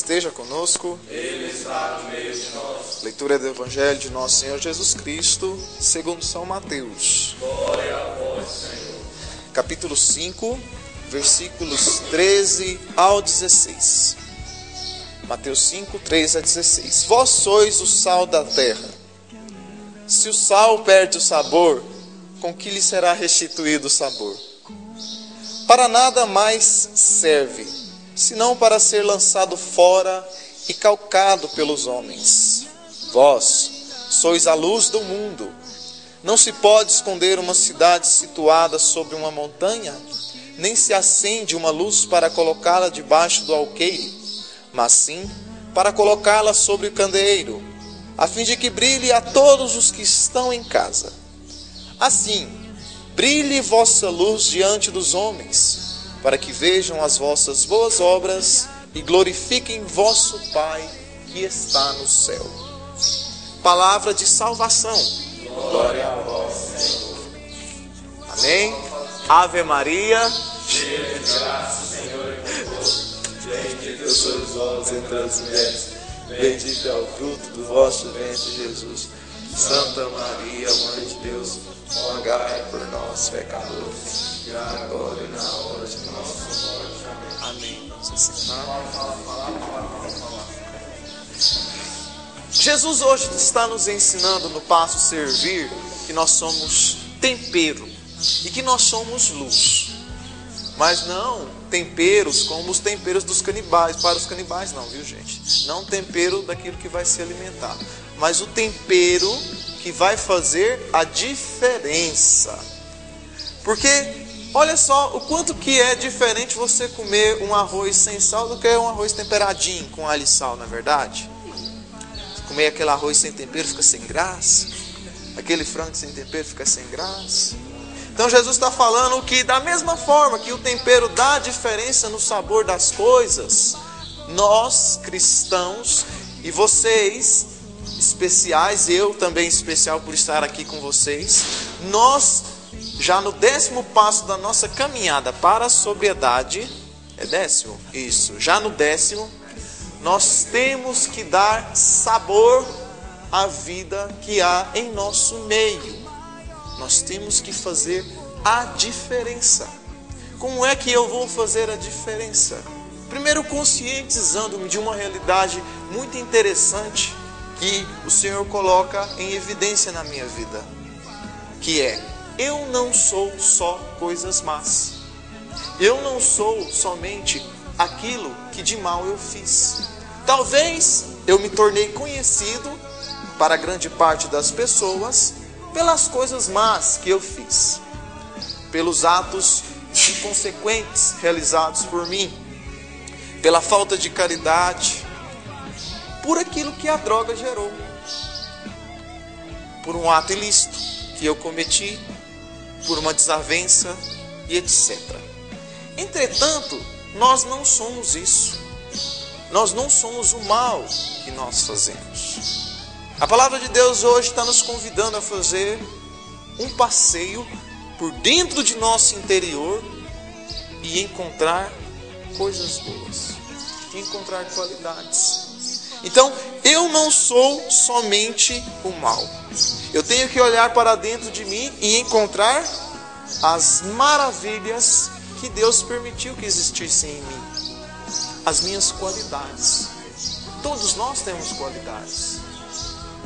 esteja conosco. Ele está no meio de nós. Leitura do Evangelho de nosso Senhor Jesus Cristo, segundo São Mateus. Glória a vós, Senhor. Capítulo 5, versículos 13 ao 16. Mateus 5, 13 a 16. Vós sois o sal da terra. Se o sal perde o sabor, com que lhe será restituído o sabor? Para nada mais serve, senão para ser lançado fora e calcado pelos homens. Vós sois a luz do mundo. Não se pode esconder uma cidade situada sobre uma montanha, nem se acende uma luz para colocá-la debaixo do alqueire, mas sim para colocá-la sobre o candeeiro, a fim de que brilhe a todos os que estão em casa. Assim, brilhe vossa luz diante dos homens, para que vejam as vossas boas obras e glorifiquem vosso Pai que está no céu. Palavra de salvação. Glória a vós, Senhor. Amém. Ave Maria. Cheia de graça, Senhor é convosco. Bendita sois vós entre as mulheres. Bendito é o fruto do vosso ventre, Jesus. Santa Maria, Mãe de Deus, rogai por nós, pecadores, agora e na hora de nossa morte. Amém. Jesus hoje está nos ensinando no passo servir que nós somos tempero e que nós somos luz. Mas não temperos como os temperos dos canibais, para os canibais não, viu gente? Não tempero daquilo que vai se alimentar, mas o tempero que vai fazer a diferença. Porque olha só o quanto que é diferente você comer um arroz sem sal do que um arroz temperadinho com alho e sal, não é verdade? Você comer aquele arroz sem tempero fica sem graça, aquele frango sem tempero fica sem graça. Então Jesus está falando que da mesma forma que o tempero dá diferença no sabor das coisas, nós cristãos e vocês especiais, eu também especial por estar aqui com vocês, nós já no 10º passo da nossa caminhada para a sobriedade, é 10º? Isso, já no 10º, nós temos que dar sabor à vida que há em nosso meio. Nós temos que fazer a diferença. Como é que eu vou fazer a diferença? Primeiro, conscientizando-me de uma realidade muito interessante que o Senhor coloca em evidência na minha vida, que é: eu não sou só coisas más. Eu não sou somente aquilo que de mal eu fiz. Talvez eu me tornei conhecido para grande parte das pessoas pelas coisas más que eu fiz, pelos atos inconsequentes realizados por mim, pela falta de caridade, por aquilo que a droga gerou, por um ato ilícito que eu cometi, por uma desavença e etc. Entretanto, nós não somos isso. Nós não somos o mal que nós fazemos. A palavra de Deus hoje está nos convidando a fazer um passeio por dentro de nosso interior e encontrar coisas boas, encontrar qualidades. Então, eu não sou somente o mal. Eu tenho que olhar para dentro de mim e encontrar as maravilhas que Deus permitiu que existissem em mim, as minhas qualidades. Todos nós temos qualidades.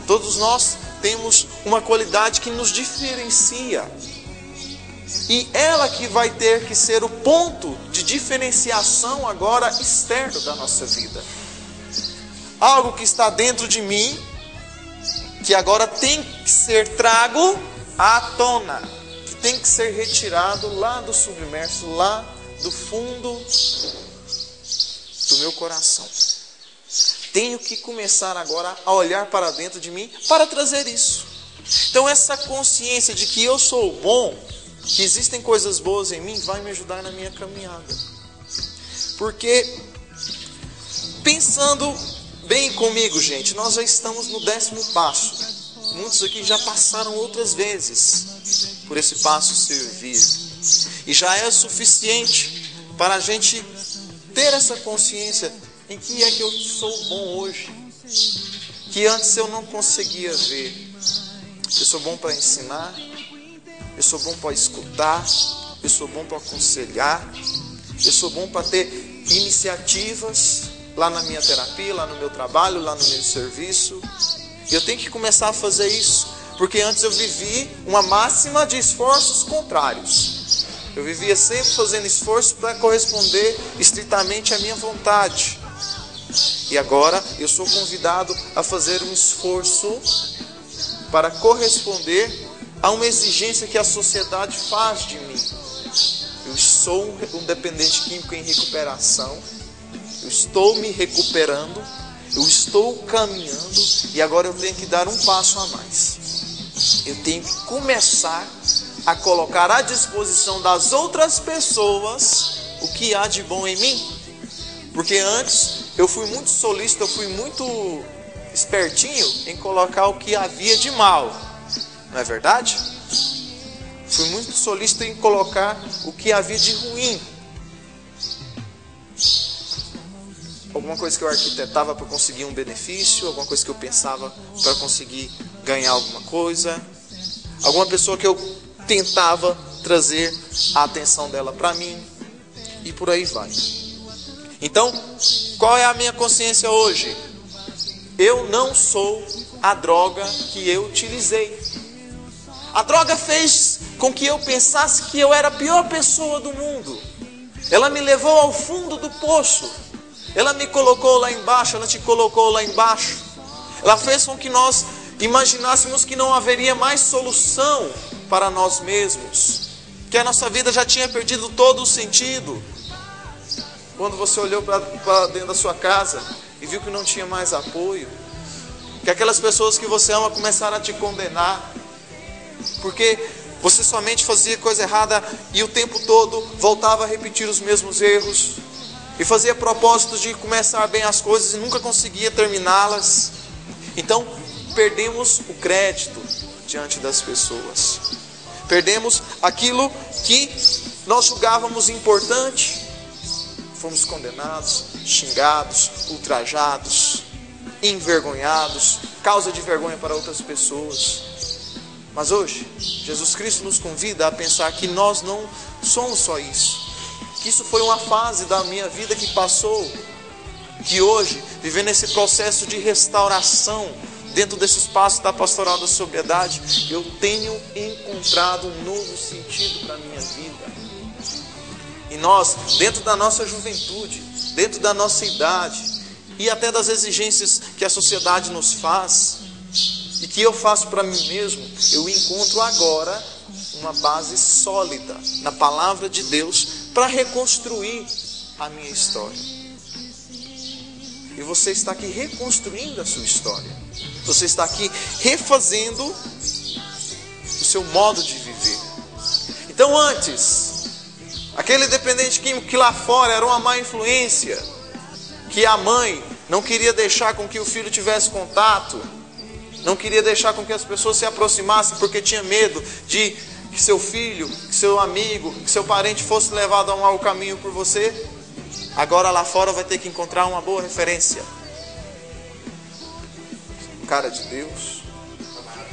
Todos nós temos uma qualidade que nos diferencia. E ela que vai ter que ser o ponto de diferenciação agora externo da nossa vida. Algo que está dentro de mim, que agora tem que ser trago à tona, que tem que ser retirado lá do submerso, lá do fundo do meu coração. Tenho que começar agora a olhar para dentro de mim para trazer isso. Então essa consciência de que eu sou bom, que existem coisas boas em mim, vai me ajudar na minha caminhada. Porque, pensando bem comigo, gente, nós já estamos no 10º passo. Muitos aqui já passaram outras vezes por esse passo servir. E já é suficiente para a gente ter essa consciência Em que é que eu sou bom hoje, que antes eu não conseguia ver? Eu sou bom para ensinar, eu sou bom para escutar, eu sou bom para aconselhar, eu sou bom para ter iniciativas lá na minha terapia, lá no meu trabalho, lá no meu serviço. Eu tenho que começar a fazer isso, porque antes eu vivi uma máxima de esforços contrários. Eu vivia sempre fazendo esforço para corresponder estritamente à minha vontade. E agora eu sou convidado a fazer um esforço para corresponder a uma exigência que a sociedade faz de mim. Eu sou um dependente químico em recuperação. Eu estou me recuperando. Eu estou caminhando. E agora eu tenho que dar um passo a mais. Eu tenho que começar a colocar à disposição das outras pessoas o que há de bom em mim. Porque antes eu fui muito solícito, eu fui muito espertinho em colocar o que havia de mal. Não é verdade? Fui muito solícito em colocar o que havia de ruim. Alguma coisa que eu arquitetava para conseguir um benefício, alguma coisa que eu pensava para conseguir ganhar alguma coisa, alguma pessoa que eu tentava trazer a atenção dela para mim, e por aí vai. Então, qual é a minha consciência hoje? Eu não sou a droga que eu utilizei. A droga fez com que eu pensasse que eu era a pior pessoa do mundo. Ela me levou ao fundo do poço. Ela me colocou lá embaixo, ela te colocou lá embaixo. Ela fez com que nós imaginássemos que não haveria mais solução para nós mesmos, que a nossa vida já tinha perdido todo o sentido. Quando você olhou para dentro da sua casa e viu que não tinha mais apoio, que aquelas pessoas que você ama começaram a te condenar, porque você somente fazia coisa errada e o tempo todo voltava a repetir os mesmos erros, e fazia propósitos de começar bem as coisas e nunca conseguia terminá-las. Então perdemos o crédito diante das pessoas, perdemos aquilo que nós julgávamos importante. Fomos condenados, xingados, ultrajados, envergonhados, causa de vergonha para outras pessoas. Mas hoje, Jesus Cristo nos convida a pensar que nós não somos só isso. Que isso foi uma fase da minha vida que passou. Que hoje, vivendo esse processo de restauração, dentro desse espaço da pastoral da sobriedade, eu tenho encontrado um novo sentido para a minha vida. E nós, dentro da nossa juventude, dentro da nossa idade, e até das exigências que a sociedade nos faz, e que eu faço para mim mesmo, eu encontro agora uma base sólida na palavra de Deus para reconstruir a minha história. E você está aqui reconstruindo a sua história. Você está aqui refazendo o seu modo de viver. Então antes, aquele dependente químico que lá fora era uma má influência, que a mãe não queria deixar com que o filho tivesse contato, não queria deixar com que as pessoas se aproximassem porque tinha medo de que seu filho, que seu amigo, que seu parente fosse levado a um mau caminho por você. Agora lá fora vai ter que encontrar uma boa referência. Um cara de Deus,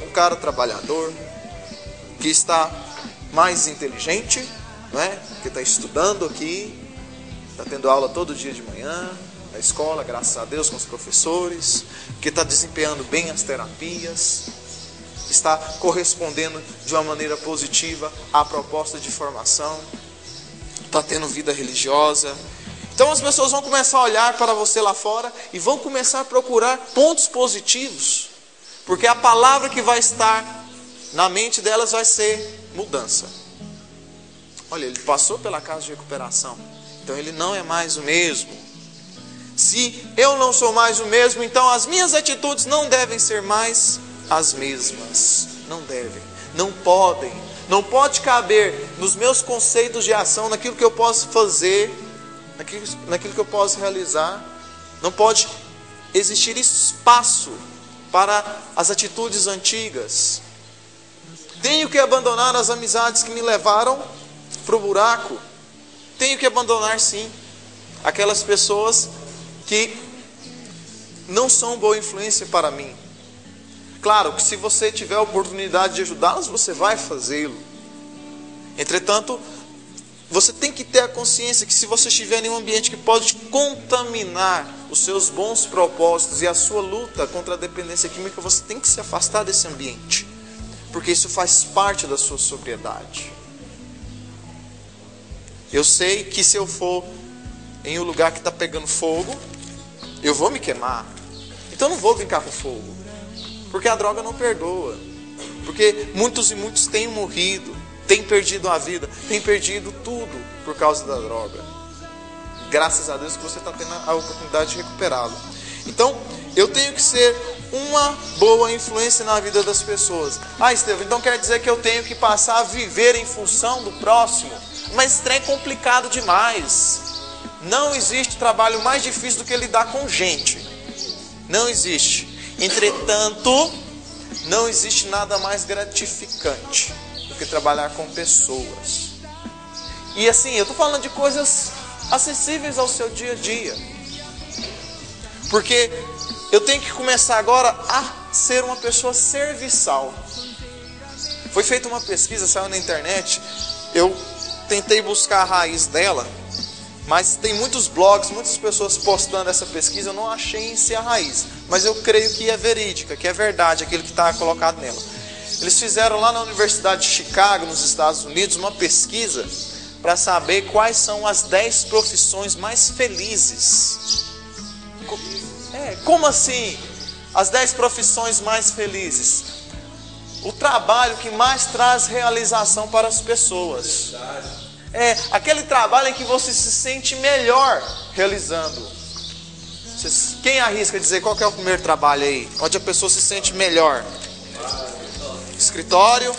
um cara trabalhador, que está mais inteligente, não é? Que está estudando aqui, está tendo aula todo dia de manhã, na escola, graças a Deus, com os professores, que está desempenhando bem as terapias, está correspondendo de uma maneira positiva à proposta de formação, está tendo vida religiosa. Então as pessoas vão começar a olhar para você lá fora e vão começar a procurar pontos positivos, porque a palavra que vai estar na mente delas vai ser mudança. Olha, ele passou pela casa de recuperação, então ele não é mais o mesmo. Se eu não sou mais o mesmo, então as minhas atitudes não devem ser mais as mesmas. Não devem, não podem, não pode caber nos meus conceitos de ação, naquilo que eu posso fazer, naquilo que eu posso realizar. Não pode existir espaço para as atitudes antigas. Tenho que abandonar as amizades que me levaram para o buraco. Tenho que abandonar sim aquelas pessoas que não são boa influência para mim. Claro que se você tiver a oportunidade de ajudá-los, você vai fazê-lo. Entretanto, você tem que ter a consciência que se você estiver em um ambiente que pode contaminar os seus bons propósitos e a sua luta contra a dependência química, você tem que se afastar desse ambiente, porque isso faz parte da sua sobriedade. Eu sei que se eu for em um lugar que está pegando fogo, eu vou me queimar. Então eu não vou brincar com fogo, porque a droga não perdoa. Porque muitos e muitos têm morrido, têm perdido a vida, têm perdido tudo por causa da droga. Graças a Deus que você está tendo a oportunidade de recuperá-lo. Então, eu tenho que ser uma boa influência na vida das pessoas. Estevão, então quer dizer que eu tenho que passar a viver em função do próximo? Mas isso é complicado demais. Não existe trabalho mais difícil do que lidar com gente. Não existe. Entretanto, não existe nada mais gratificante do que trabalhar com pessoas. E assim, eu estou falando de coisas acessíveis ao seu dia a dia. Porque eu tenho que começar agora a ser uma pessoa serviçal. Foi feita uma pesquisa, saiu na internet. Eu tentei buscar a raiz dela, mas tem muitos blogs, muitas pessoas postando essa pesquisa. Eu não achei em si a raiz, mas eu creio que é verídica, que é verdade aquilo que está colocado nela. Eles fizeram lá na Universidade de Chicago, nos Estados Unidos, uma pesquisa para saber quais são as 10 profissões mais felizes. Como assim? As 10 profissões mais felizes. O trabalho que mais traz realização para as pessoas. Aquele trabalho em que você se sente melhor realizando. Quem arrisca dizer qual que é o primeiro trabalho aí? Onde a pessoa se sente melhor? Escritório,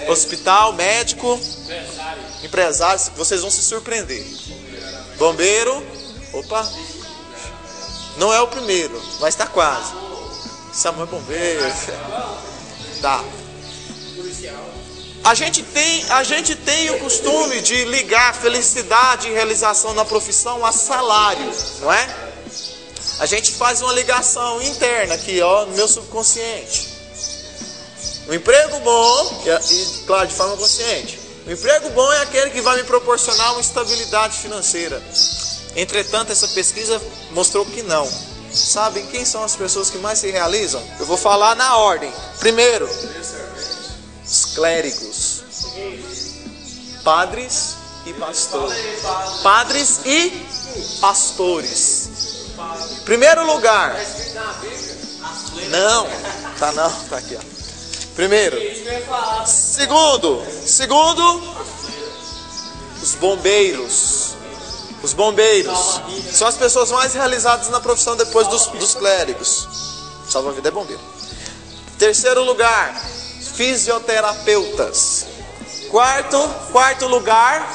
hospital, médico, empresário. Vocês vão se surpreender. Bombeiro. Opa. Não é o primeiro, mas está quase. Samuel é bombeiro. Tá. A gente tem o costume de ligar felicidade e realização na profissão a salário, não é? A gente faz uma ligação interna aqui, ó, no meu subconsciente. Um emprego bom, e claro, de forma consciente. O emprego bom é aquele que vai me proporcionar uma estabilidade financeira. Entretanto, essa pesquisa mostrou que não. Sabem quem são as pessoas que mais se realizam? Eu vou falar na ordem. Primeiro, os clérigos, padres e pastores. Padres e pastores. Primeiro lugar. Não, tá aqui, ó. Primeiro. Segundo, os bombeiros. Os bombeiros são as pessoas mais realizadas na profissão depois dos clérigos. Salva-vida é bombeiro. Terceiro lugar, fisioterapeutas. Quarto lugar,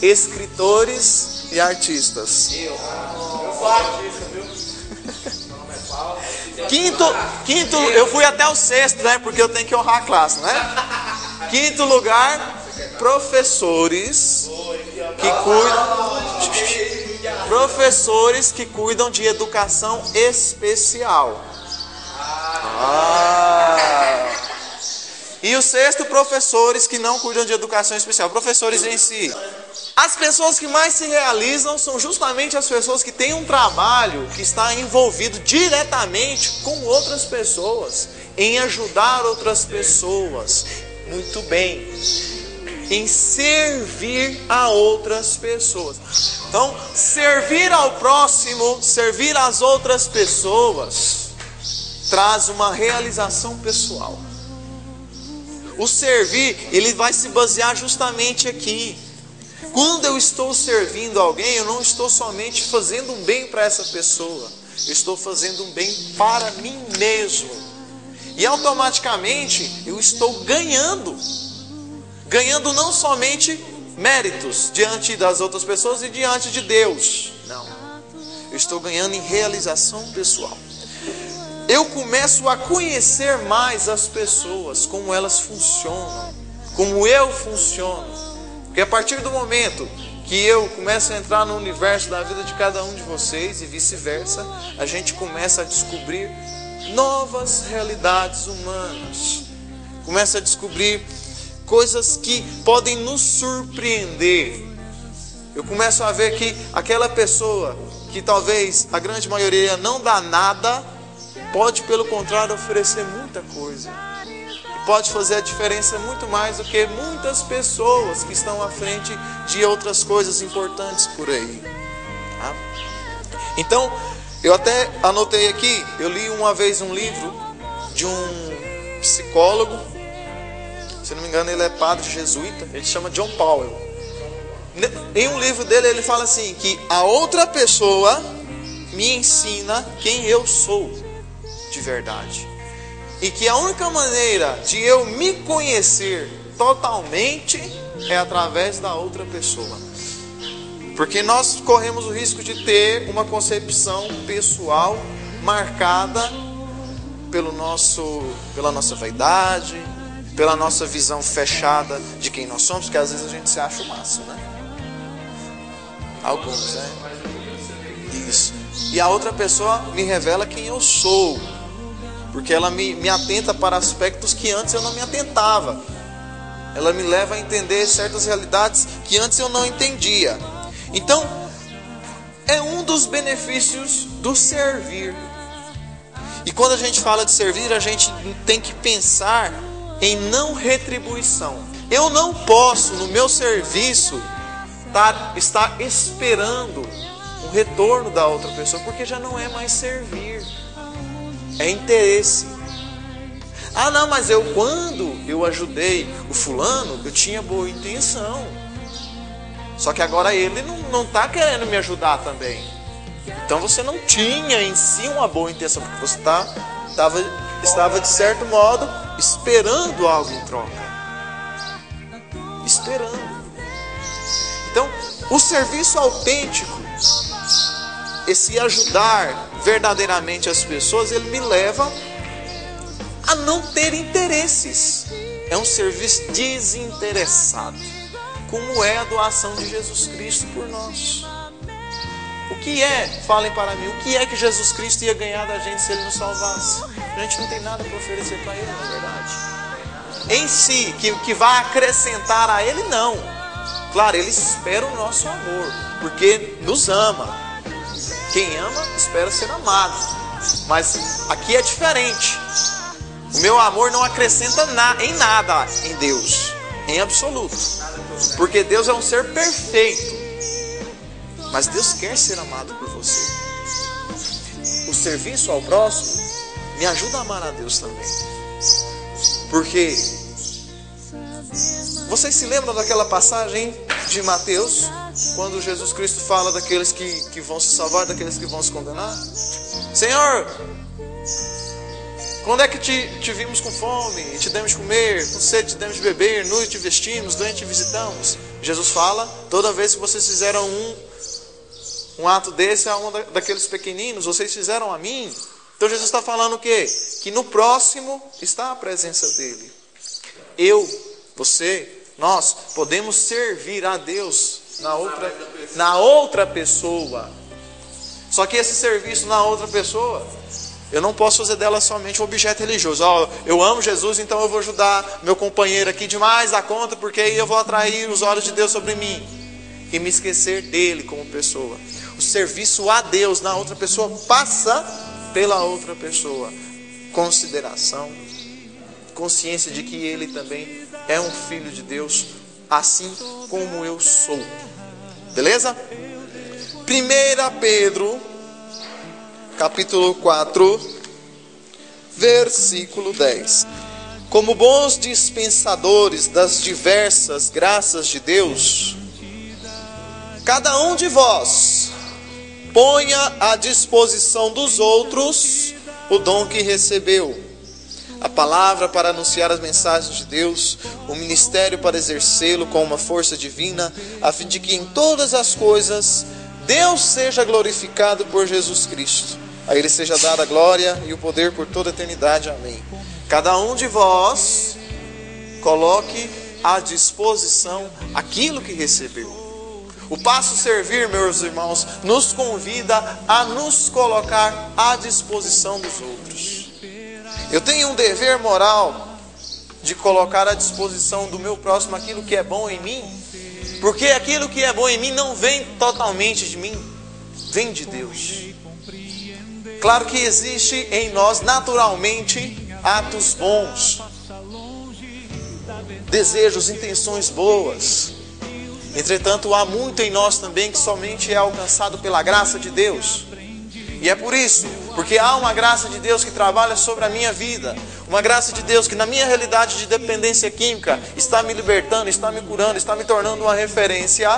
escritores e artistas. Quinto, eu fui até o sexto, né? Porque eu tenho que honrar a classe, né? Quinto lugar, professores que cuidam de educação especial. E o sexto, professores que não cuidam de educação especial. Professores em si. As pessoas que mais se realizam são justamente as pessoas que têm um trabalho que está envolvido diretamente com outras pessoas, em ajudar outras pessoas. Muito bem. Em servir a outras pessoas. Então, servir ao próximo, servir às outras pessoas, traz uma realização pessoal. O servir, ele vai se basear justamente aqui. Quando eu estou servindo alguém, eu não estou somente fazendo um bem para essa pessoa, eu estou fazendo um bem para mim mesmo. E automaticamente eu estou ganhando não somente méritos diante das outras pessoas e diante de Deus. Não. Eu estou ganhando em realização pessoal. Eu começo a conhecer mais as pessoas, como elas funcionam, como eu funciono. Porque a partir do momento que eu comece a entrar no universo da vida de cada um de vocês e vice-versa, a gente começa a descobrir novas realidades humanas. Começa a descobrir coisas que podem nos surpreender. Eu começo a ver que aquela pessoa que talvez a grande maioria não dá nada, pode pelo contrário oferecer muita coisa. E pode fazer a diferença muito mais do que muitas pessoas que estão à frente de outras coisas importantes por aí. Tá? Então, eu até anotei aqui, eu li uma vez um livro de um psicólogo, se não me engano ele é padre jesuíta, ele chama John Powell. Em um livro dele ele fala assim, que a outra pessoa me ensina quem eu sou de verdade. E que a única maneira de eu me conhecer totalmente é através da outra pessoa. Porque nós corremos o risco de ter uma concepção pessoal marcada pela nossa vaidade, pela nossa visão fechada de quem nós somos, porque às vezes a gente se acha o máximo, né? Alguns, né? Isso. E a outra pessoa me revela quem eu sou, porque ela me atenta para aspectos que antes eu não me atentava. Ela me leva a entender certas realidades que antes eu não entendia. Então, é um dos benefícios do servir. E quando a gente fala de servir, a gente tem que pensar em não retribuição. Eu não posso, no meu serviço, estar esperando o retorno da outra pessoa, porque já não é mais servir, é interesse. Ah não, mas quando eu ajudei o fulano, eu tinha boa intenção, só que agora ele não está querendo me ajudar também. Então você não tinha em si uma boa intenção, porque você estava de certo modo esperando algo em troca. Esperando. Então, o serviço autêntico, esse ajudar verdadeiramente as pessoas, ele me leva a não ter interesses. É um serviço desinteressado, como é a doação de Jesus Cristo por nós. O que é, falem para mim, o que é que Jesus Cristo ia ganhar da gente se Ele nos salvasse? A gente não tem nada para oferecer para Ele, na verdade. Em si, que vai acrescentar a Ele, não. Claro, Ele espera o nosso amor, porque nos ama. Quem ama, espera ser amado. Mas aqui é diferente. O meu amor não acrescenta em nada em Deus, em absoluto. Porque Deus é um ser perfeito. Mas Deus quer ser amado por você. O serviço ao próximo me ajuda a amar a Deus também. Porque vocês se lembram daquela passagem de Mateus, quando Jesus Cristo fala daqueles que vão se salvar, daqueles que vão se condenar? Senhor, quando é que te vimos com fome e te demos de comer, com sede te demos de beber, nu e te vestimos, doente te visitamos? Jesus fala, toda vez que vocês fizeram um ato desse a um daqueles pequeninos, vocês fizeram a mim. Então Jesus está falando o quê? Que no próximo está a presença dele. Eu, você, nós podemos servir a Deus na outra pessoa. Só que esse serviço na outra pessoa, eu não posso fazer dela somente um objeto religioso. Eu amo Jesus, então eu vou ajudar meu companheiro aqui demais da conta, porque aí eu vou atrair os olhos de Deus sobre mim e me esquecer dele como pessoa. O serviço a Deus na outra pessoa passa pela outra pessoa. Consideração, consciência de que ele também é um filho de Deus, assim como eu sou. Beleza? 1 Pedro, capítulo 4, versículo 10. Como bons dispensadores das diversas graças de Deus, cada um de vós ponha à disposição dos outros o dom que recebeu, a palavra para anunciar as mensagens de Deus, o ministério para exercê-lo com uma força divina, a fim de que em todas as coisas Deus seja glorificado por Jesus Cristo. A Ele seja dada a glória e o poder por toda a eternidade. Amém. Cada um de vós coloque à disposição aquilo que recebeu. O passo servir, meus irmãos, nos convida a nos colocar à disposição dos outros. Eu tenho um dever moral de colocar à disposição do meu próximo aquilo que é bom em mim, porque aquilo que é bom em mim não vem totalmente de mim, vem de Deus. Claro que existe em nós naturalmente atos bons, desejos, intenções boas. Entretanto, há muito em nós também que somente é alcançado pela graça de Deus. E é por isso, porque há uma graça de Deus que trabalha sobre a minha vida, uma graça de Deus que na minha realidade de dependência química está me libertando, está me curando, está me tornando uma referência,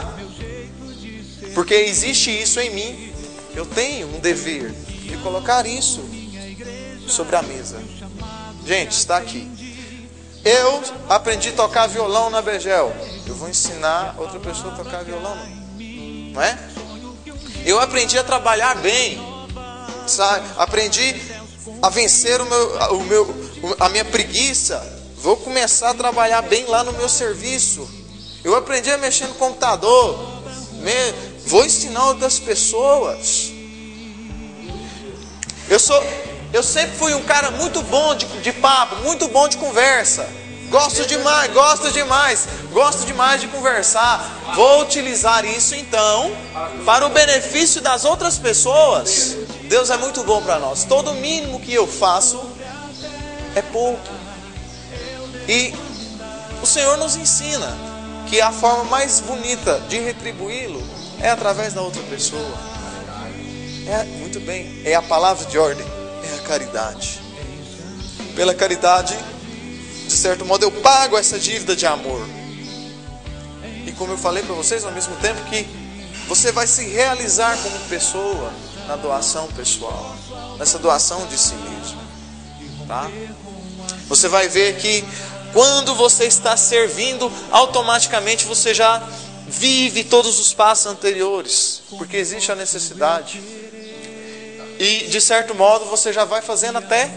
porque existe isso em mim. Eu tenho um dever de colocar isso sobre a mesa. Gente, está aqui. Eu aprendi a tocar violão na Begel. Eu vou ensinar outra pessoa a tocar violão, não é? Eu aprendi a trabalhar bem, sabe? Aprendi a vencer a minha preguiça. Vou começar a trabalhar bem lá no meu serviço. Eu aprendi a mexer no computador. Vou ensinar outras pessoas. Eu sempre fui um cara muito bom de papo, muito bom de conversa. Gosto demais de conversar. Vou utilizar isso então para o benefício das outras pessoas. Deus é muito bom para nós. Todo o mínimo que eu faço é pouco. E o Senhor nos ensina que a forma mais bonita de retribuí-lo é através da outra pessoa. Muito bem, é a palavra de ordem, é a caridade. Pela caridade, de certo modo, eu pago essa dívida de amor. E como eu falei para vocês, ao mesmo tempo que você vai se realizar como pessoa na doação pessoal, nessa doação de si mesmo, tá? Você vai ver que quando você está servindo, automaticamente você já vive todos os passos anteriores, porque existe a necessidade. E de certo modo você já vai fazendo até,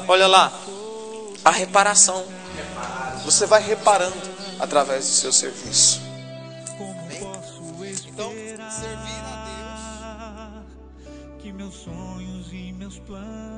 olha lá, a reparação. Você vai reparando através do seu serviço. Então, servir a Deus. Que meus sonhos e meus planos